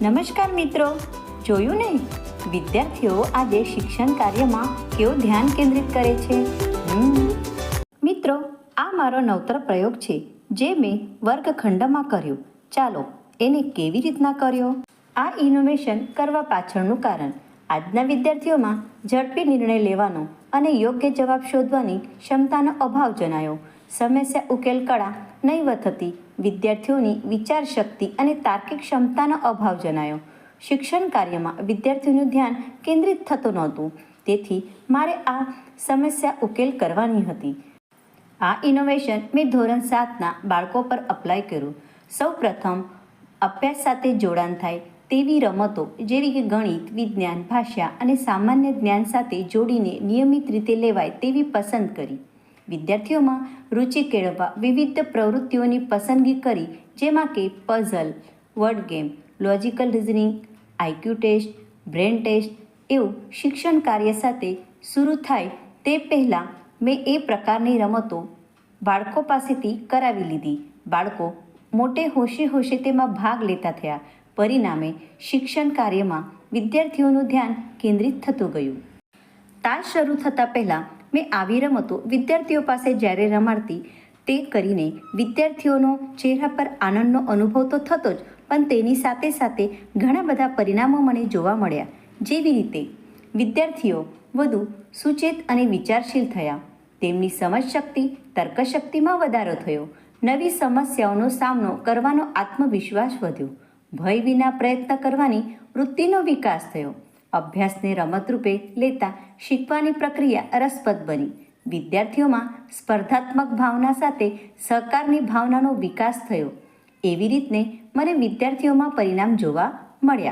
નમસ્કાર મિત્રો, જોયું ને વિદ્યાર્થીઓ આજે શિક્ષણ કાર્યમાં કેવું ધ્યાન કેન્દ્રિત કરે છે. મિત્રો, આ મારો નવતર પ્રયોગ છે જે મેં વર્ગખંડમાં કર્યો. ચાલો એને કેવી રીતના કર્યો. આ ઇનોવેશન કરવા પાછળનું કારણ આજના વિદ્યાર્થીઓમાં ઝડપી નિર્ણય લેવાનો અને યોગ્ય જવાબ શોધવાની ક્ષમતાનો અભાવ જણાયો. સમસ્યા ઉકેલ કળા નહીવત હતી. વિદ્યાર્થીઓની વિચાર શક્તિ અને તાર્કિક ક્ષમતાનો અભાવ જણાયો. શિક્ષણ કાર્યમાં વિદ્યાર્થીઓનું ધ્યાન કેન્દ્રિત થતું નહોતું. તેથી મારે આ સમસ્યા ઉકેલ કરવાની હતી. આ ઇનોવેશન મેં ધોરણ 7ના બાળકો પર અપ્લાય કર્યું. સૌ પ્રથમ અભ્યાસ સાથે જોડાણ થાય તેવી રમતો જેવી કે ગણિત, વિજ્ઞાન, ભાષા અને સામાન્ય જ્ઞાન સાથે જોડીને નિયમિત રીતે લેવાય તેવી પસંદ કરી. વિદ્યાર્થીઓમાં રુચિ કેળવવા વિવિધ પ્રવૃત્તિઓની પસંદગી કરી, જેમાં કે puzzle, word game, logical reasoning, IQ test, brain test એવું શિક્ષણ કાર્ય સાથે શરૂ થાય તે પહેલાં મેં એ પ્રકારની રમતો બાળકો પાસેથી કરાવી લીધી. બાળકો મોટે હોશે તેમાં ભાગ લેતા થયા. પરિણામે શિક્ષણ કાર્યમાં વિદ્યાર્થીઓનું ધ્યાન કેન્દ્રિત થતું ગયું. તાસ શરૂ થતાં પહેલાં મેં આવી રમતો વિદ્યાર્થીઓ પાસે જ્યારે રમાડતી તે કરીને વિદ્યાર્થીઓનો ચહેરા પર આનંદનો અનુભવ તો થતો જ, પણ તેની સાથે સાથે ઘણા બધા પરિણામો મને જોવા મળ્યા. જેવી રીતે વિદ્યાર્થીઓ વધુ સુચેત અને વિચારશીલ થયા. તેમની સમજશક્તિ, તર્કશક્તિમાં વધારો થયો. નવી સમસ્યાઓનો સામનો કરવાનો આત્મવિશ્વાસ વધ્યો. ભય વિના પ્રયત્ન કરવાની વૃત્તિનો વિકાસ થયો. અભ્યાસને રમતરૂપે લેતા શીખવાની પ્રક્રિયા રસપ્રદ બની. વિદ્યાર્થીઓમાં સ્પર્ધાત્મક ભાવના સાથે સહકારની ભાવનાનો વિકાસ થયો. એવી રીતને મને વિદ્યાર્થીઓમાં પરિણામ જોવા મળ્યા.